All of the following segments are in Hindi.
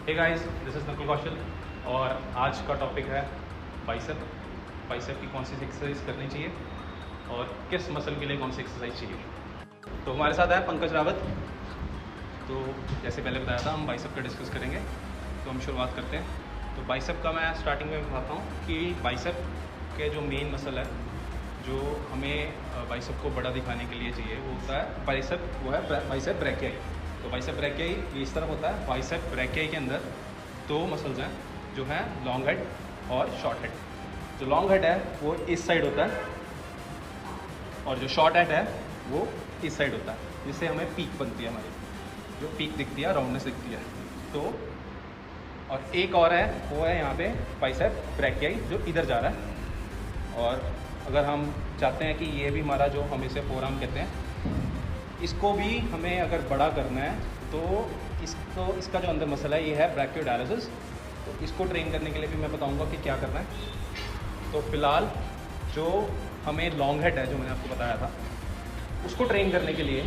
Hey guys, this is Nakul Kaushal और आज का टॉपिक है बाइसेप। बाइसेप की कौन सी एक्सरसाइज करनी चाहिए और किस मसल के लिए कौन सी एक्सरसाइज चाहिए। तो हमारे साथ है पंकज रावत। तो जैसे पहले बताया था, हम बाइसेप का डिस्कस करेंगे। तो हम शुरुआत करते हैं। तो बाइसेप का मैं स्टार्टिंग में बताता हूँ कि बाइसेप के जो मेन मसल है जो हमें बाइसेप को बड़ा दिखाने के लिए चाहिए वो होता है बाइसेप, वो है बाइसेप ब्रैकियाई। तो बाइसेप ब्रैकियाई ये इस तरफ होता है। बाइसेप ब्रैकियाई के अंदर दो मसल्स हैं जो हैं लॉन्ग हेड और शॉर्ट हेड। जो लॉन्ग हेड है वो इस साइड होता है और जो शॉर्ट हेड है वो इस साइड होता है, जिससे हमें पीक बनती है, हमारी जो पीक दिखती है, राउंडनेस दिखती है। तो और एक और है, वो है यहाँ पे बाइसेप ब्रैकियाई जो इधर जा रहा है। और अगर हम चाहते हैं कि ये भी हमारा जो हम इसे फोरआर्म कहते हैं, इसको भी हमें अगर बड़ा करना है तो इसका जो अंदर मसला है ये है ब्रैकियोडायलिसिस। तो इसको ट्रेन करने के लिए भी मैं बताऊंगा कि क्या करना है। तो फिलहाल जो हमें लॉन्ग हेड है, जो मैंने आपको बताया था, उसको ट्रेन करने के लिए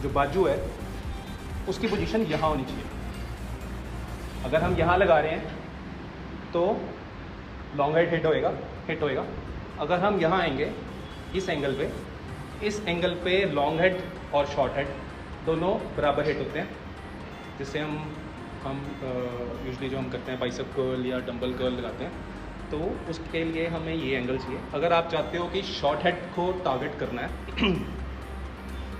जो बाजू है उसकी पोजीशन यहाँ होनी चाहिए। अगर हम यहाँ लगा रहे हैं तो लॉन्ग हेड हिट होएगा। अगर हम यहाँ आएंगे इस एंगल पे लॉन्ग हेड और शॉर्ट हेड दोनों बराबर हिट होते हैं, जिससे हम यूजुअली जो हम करते हैं बाइसेप कर्ल या डंबल कर्ल लगाते हैं, तो उसके लिए हमें ये एंगल चाहिए। अगर आप चाहते हो कि शॉर्ट हेड को टारगेट करना है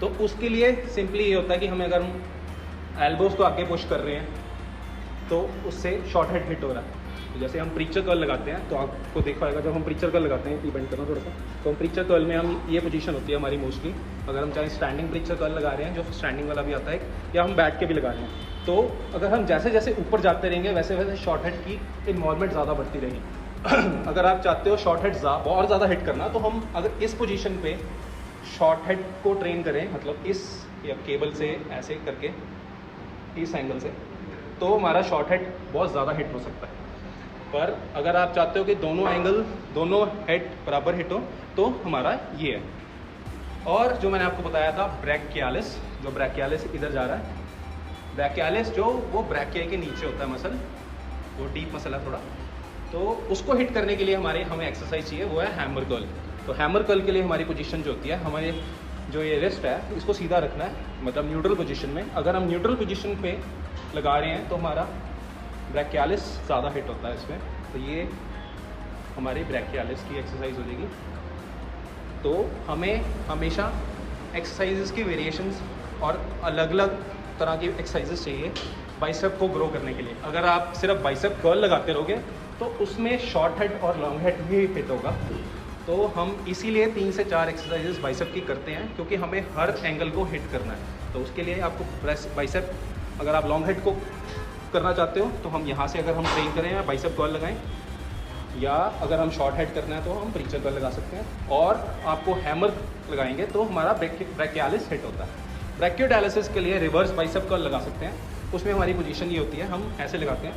तो उसके लिए सिंपली ये होता है कि हमें अगर हम एल्बोज़ को आगे पुश कर रहे हैं तो उससे शॉर्ट हेड हिट हो रहा है। तो जैसे हम प्रीचर कर्ल लगाते हैं तो आपको देखा होगा, जब हम प्रीचर कर्ल लगाते हैं, डिपेंड करना थोड़ा सा, तो हम प्रीचर कर्ल में हम ये पोजीशन होती है हमारी मोस्टली। अगर हम चाहे स्टैंडिंग प्रीचर कर्ल लगा रहे हैं, जो स्टैंडिंग वाला भी आता है, या हम बैठ के भी लगा रहे हैं, तो अगर हम जैसे जैसे ऊपर जाते रहेंगे वैसे वैसे शॉर्ट हेड की इन्वॉल्वमेंट ज़्यादा बढ़ती रहेगी। अगर आप चाहते हो शॉर्ट हेड और ज़्यादा हिट करना, तो हम अगर इस पोजीशन पे शॉर्ट हेड को ट्रेन करें, मतलब इस या केबल से ऐसे करके इस एंगल से, तो हमारा शॉर्ट हेड बहुत ज़्यादा हिट हो सकता है। पर अगर आप चाहते हो कि दोनों हेड बराबर हिट हो, तो हमारा ये है। और जो मैंने आपको बताया था ब्रैकियालिस, जो ब्रैकियालिस इधर जा रहा है, ब्रैकियालिस जो वो ब्रैकियाई के नीचे होता है मसल, वो डीप मसल है थोड़ा, तो उसको हिट करने के लिए हमें एक्सरसाइज चाहिए, वो है हैमर कर्ल। तो हैमर कर्ल के लिए हमारी पोजीशन जो होती है, हमारे जो ये रिस्ट है इसको सीधा रखना है, मतलब न्यूट्रल पोजीशन में। अगर हम न्यूट्रल पोजीशन पे लगा रहे हैं तो हमारा ब्रैकियालिस ज़्यादा हिट होता है इसमें। तो ये हमारी ब्रैकियालिस की एक्सरसाइज हो जाएगी। तो हमें हमेशा एक्सरसाइजेस की वेरिएशंस और अलग अलग तरह की एक्सरसाइजेस चाहिए बाइसेप को ग्रो करने के लिए। अगर आप सिर्फ बाइसेप कर्ल लगाते रहोगे तो उसमें शॉर्ट हेड और लॉन्ग हेड भी हिट होगा। तो हम इसीलिए 3 से 4 एक्सरसाइजेस बाइसेप की करते हैं, क्योंकि हमें हर एंगल को हिट करना है। तो उसके लिए आपको बाइसेप, अगर आप लॉन्ग हेड को करना चाहते हो तो हम यहाँ से अगर हम ट्रेन करें या बाइसेप कर्ल लगाएं, या अगर हम शॉर्ट हेड करना है तो हम प्रीचर कर्ल लगा सकते हैं। और आपको हैमर लगाएंगे तो हमारा ब्रैकियालिस हिट होता है। ब्रैकियोडायलिसिस के लिए रिवर्स बाइसेप कर्ल लगा सकते हैं। उसमें हमारी पोजीशन ये होती है, हम ऐसे लगाते हैं,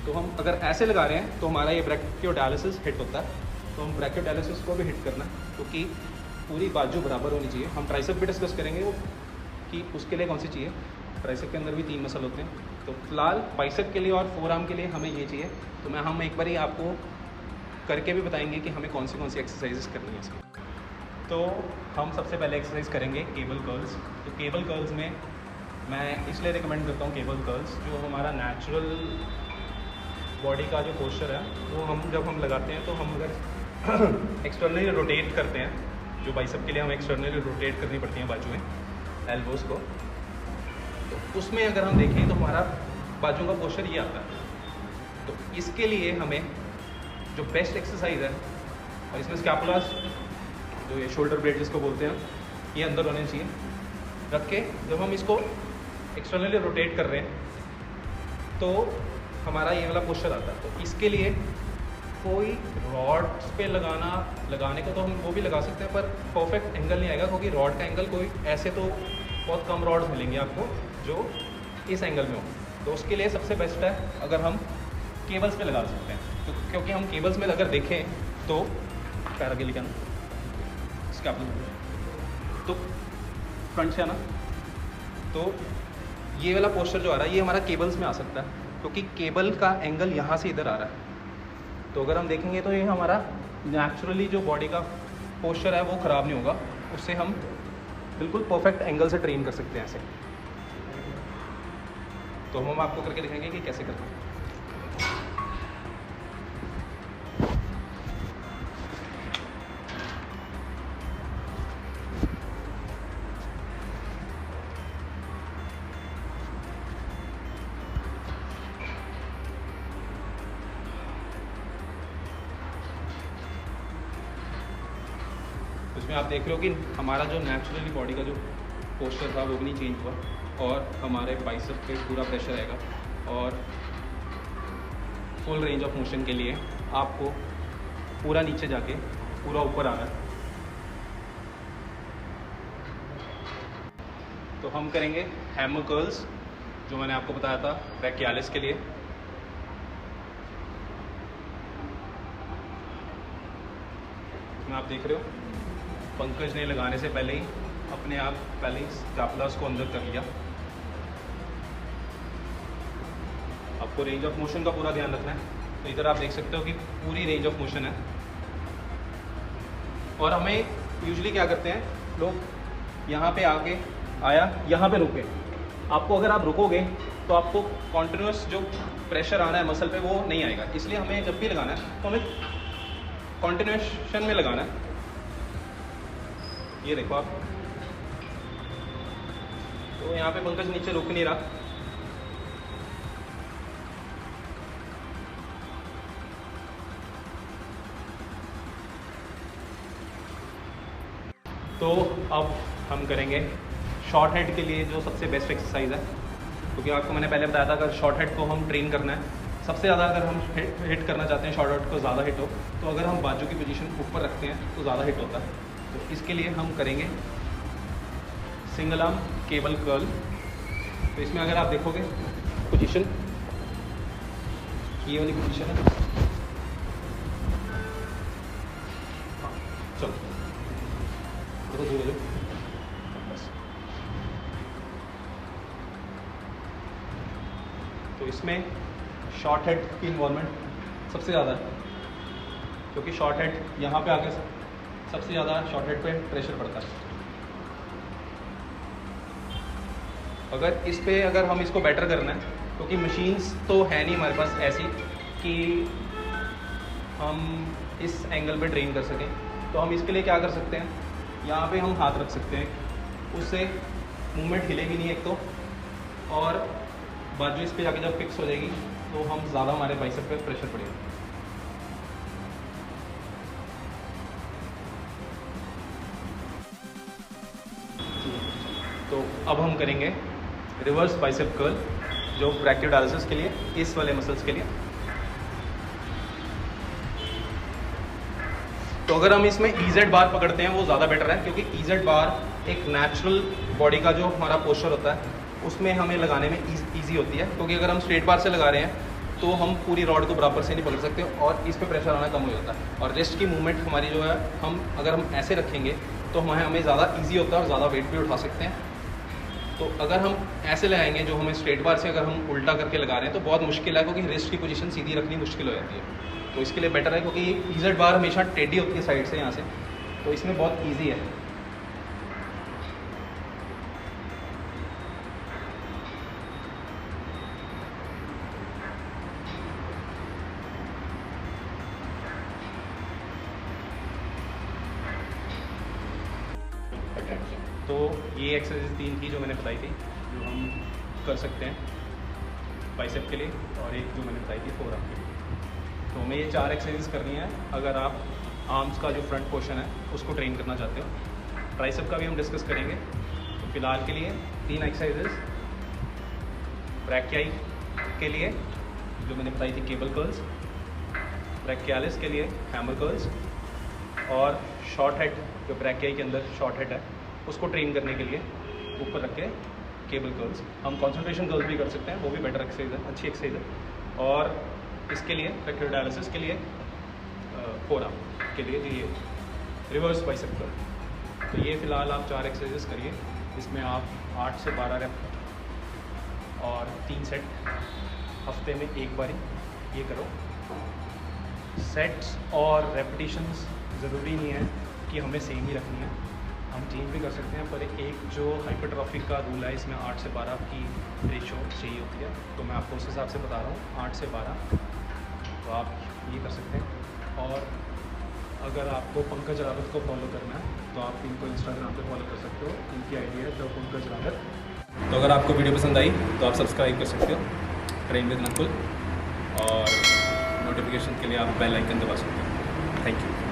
तो हम अगर ऐसे लगा रहे हैं तो हमारा ये ब्रैकियोडायलिसिस हिट होता है। तो हम ब्रैकियोडायलिसिस को भी हिट करना है, क्योंकि पूरी बाजू बराबर होनी चाहिए। हम ट्राइसेप भी डिस्कस करेंगे वो कि उसके लिए कौन सी चाहिए। ट्राइसेप के अंदर भी 3 मसल होते हैं। तो फिलहाल बाइसेप के लिए और फोरआर्म के लिए हमें ये चाहिए। तो हम एक बार ही आपको करके भी बताएंगे कि हमें कौन सी एक्सरसाइजेस करनी है इसमें। तो हम सबसे पहले एक्सरसाइज करेंगे केबल कर्ल्स। तो केबल कर्ल्स में मैं इसलिए रिकमेंड करता हूँ केबल कर्ल्स, जो हमारा नेचुरल बॉडी का जो पोस्चर है वो जब हम लगाते हैं तो हम अगर एक्सटर्नली रोटेट करते हैं, जो बाइसेप के लिए हमें एक्सटर्नली रोटेट करनी पड़ती हैं बाजू में, एल्बोज़ को, तो उसमें अगर हम देखें तो हमारा बाजू का पोस्चर ये आता है। तो इसके लिए हमें जो बेस्ट एक्सरसाइज है, और इसमें स्कैपुलास, जो ये शोल्डर ब्लेड जिसको बोलते हैं, ये अंदर होने चाहिए रख के। जब हम इसको एक्सटर्नली रोटेट कर रहे हैं तो हमारा ये वाला पोस्चर आता है। तो इसके लिए कोई रॉड्स पे लगाने को तो हम वो भी लगा सकते हैं, पर परफेक्ट एंगल नहीं आएगा, क्योंकि रॉड का एंगल कोई ऐसे तो बहुत कम रॉड्स मिलेंगे आपको जो इस एंगल में हो। तो उसके लिए सबसे बेस्ट है अगर हम केबल्स पे लगा सकते हैं, क्योंकि हम केबल्स में अगर देखें तो पैर आगे लेके आना, स्कैपुलर, तो फ्रंट से आना, तो ये वाला पोस्चर जो आ रहा है ये हमारा केबल्स में आ सकता है, क्योंकि केबल का एंगल यहाँ से इधर आ रहा है। तो अगर हम देखेंगे तो ये हमारा नेचुरली जो बॉडी का पोस्चर है वो ख़राब नहीं होगा, उससे हम बिल्कुल परफेक्ट एंगल से ट्रेन कर सकते हैं ऐसे। तो हम आपको करके दिखाएंगे कि कैसे करते हैं। इसमें आप देख रहे हो कि हमारा जो नेचुरली बॉडी का जो पोस्चर था वो भी नहीं चेंज हुआ और हमारे बाइसेप पे पूरा प्रेशर आएगा। और फुल रेंज ऑफ मोशन के लिए आपको पूरा नीचे जाके पूरा ऊपर आना है। तो हम करेंगे हैमर कर्ल्स, जो मैंने आपको बताया था ब्रैकियालिस के लिए। इसमें आप देख रहे हो पंकज ने लगाने से पहले ही अपने आप पहले ही स्कैपुलास को अंदर कर लिया। आपको रेंज ऑफ मोशन का पूरा ध्यान रखना है। तो इधर आप देख सकते हो कि पूरी रेंज ऑफ मोशन है। और हमें यूजुअली क्या करते हैं लोग, यहाँ पे आके आया यहाँ पे रुके। आपको अगर आप रुकोगे तो आपको कॉन्टिन्यूस जो प्रेशर आना है मसल पे वो नहीं आएगा। इसलिए हमें जब भी लगाना है तो हमें कॉन्टिन्यूएशन में लगाना है। ये देखो आप, तो यहाँ पे पंकज नीचे रुक नहीं रहा। तो अब हम करेंगे शॉर्ट हेड के लिए जो सबसे बेस्ट एक्सरसाइज है, क्योंकि आपको मैंने पहले बताया था अगर शॉर्ट हेड को हम ट्रेन करना है सबसे ज़्यादा, अगर हम हिट करना चाहते हैं शॉर्ट हेड को ज़्यादा हिट हो, तो अगर हम बाजू की पोजीशन ऊपर रखते हैं तो ज़्यादा हिट होता है। तो इसके लिए हम करेंगे सिंगल आर्म केबल कर्ल। तो इसमें अगर आप देखोगे पोजीशन, ये वाली पोजीशन है। हाँ चलो तो दूर हो जाओ बस। तो इसमें शॉर्ट हेड की इन्वॉल्वमेंट सबसे ज़्यादा है, क्योंकि शॉर्ट हेड यहाँ पे आके सबसे ज़्यादा शॉर्ट हेड पे प्रेशर पड़ता है। अगर हम इसको बेटर करना है, क्योंकि मशीन्स तो है नहीं हमारे पास ऐसी कि हम इस एंगल पे ट्रेन कर सकें, तो हम इसके लिए क्या कर सकते हैं, यहाँ पे हम हाथ रख सकते हैं, उससे मूवमेंट हिलेगी नहीं एक तो, और बाजू इस पे जाके जब फिक्स हो जाएगी तो हम ज़्यादा हमारे बाइसेप पे प्रेशर पड़ेगा। तो अब हम करेंगे रिवर्स बाइसेप कर्ल, जो ब्रैकियोडायलिसिस के लिए, इस वाले मसल्स के लिए। तो अगर हम इसमें EZ बार पकड़ते हैं वो ज़्यादा बेटर है, क्योंकि EZ बार एक नेचुरल बॉडी का जो हमारा पोस्चर होता है उसमें हमें लगाने में ईजी होती है। क्योंकि अगर हम स्ट्रेट बार से लगा रहे हैं तो हम पूरी रॉड को बराबर से नहीं पकड़ सकते और इस पे प्रेशर आना कम हो जाता है। और रेस्ट की मूवमेंट हमारी जो है, अगर हम ऐसे रखेंगे तो हमें ज़्यादा ईजी होता है और ज़्यादा वेट भी उठा सकते हैं। तो अगर हम ऐसे लगाएंगे, जो हमें स्ट्रेट बार से अगर हम उल्टा करके लगा रहे हैं तो बहुत मुश्किल है, क्योंकि रिस्ट की पोजीशन सीधी रखनी मुश्किल हो जाती है। तो इसके लिए बेटर है, क्योंकि EZ बार हमेशा टेढ़ी होती है साइड से यहाँ से, तो इसमें बहुत ईजी है। तो ये एक्सरसाइज 3 थी जो मैंने बताई थी, जो हम कर सकते हैं बाइसेप के लिए, और एक जो मैंने बताई थी फोर आर्म के लिए। तो हमें ये 4 एक्सरसाइज करनी है अगर आप आर्म्स का जो फ्रंट पोर्शन है उसको ट्रेन करना चाहते हो। ट्राइसेप का भी हम डिस्कस करेंगे। तो फिलहाल के लिए 3 एक्सरसाइजेस ब्रैकियाई के लिए जो मैंने बताई थी केबल कर्ल्स, ब्रैकियालिस के लिए हैमर कर्ल्स, और शॉर्ट हेड जो ब्रैकियाई के अंदर शॉर्ट हेड है उसको ट्रेन करने के लिए ऊपर रख के केबल कर्ल्स। हम कंसंट्रेशन कर्ल्स भी कर सकते हैं, वो भी बेटर एक्सरसाइज है, अच्छी एक्सरसाइज है। और इसके लिए ब्रैकियोडायलिसिस के लिए फोर आर्म के लिए ये रिवर्स बाइसेप कर्ल। तो ये फ़िलहाल आप 4 एक्सरसाइजेस करिए, इसमें आप 8 से 12 रेप और 3 सेट हफ्ते में एक बारी ये करो। सेट्स और रेपिटेशंस ज़रूरी नहीं है कि हमें सेम ही रखनी है, हम चेंज भी कर सकते हैं, पर एक जो हाइपरट्रॉफी का रूल है इसमें 8 से 12 की रेशो चाहिए होती है, तो मैं आपको उस हिसाब से बता रहा हूँ 8 से 12, तो आप ये कर सकते हैं। और अगर आपको पंकज रावत को फॉलो करना है तो आप इनको इंस्टाग्राम पे फॉलो कर सकते हो, इनकी आईडी है द पंकज रावत। तो अगर आपको वीडियो पसंद आई तो आप सब्सक्राइब कर सकते हो ट्रेन विद नकुल, और नोटिफिकेशन के लिए आप बेल आइकन दबा सकते हो। Thank you.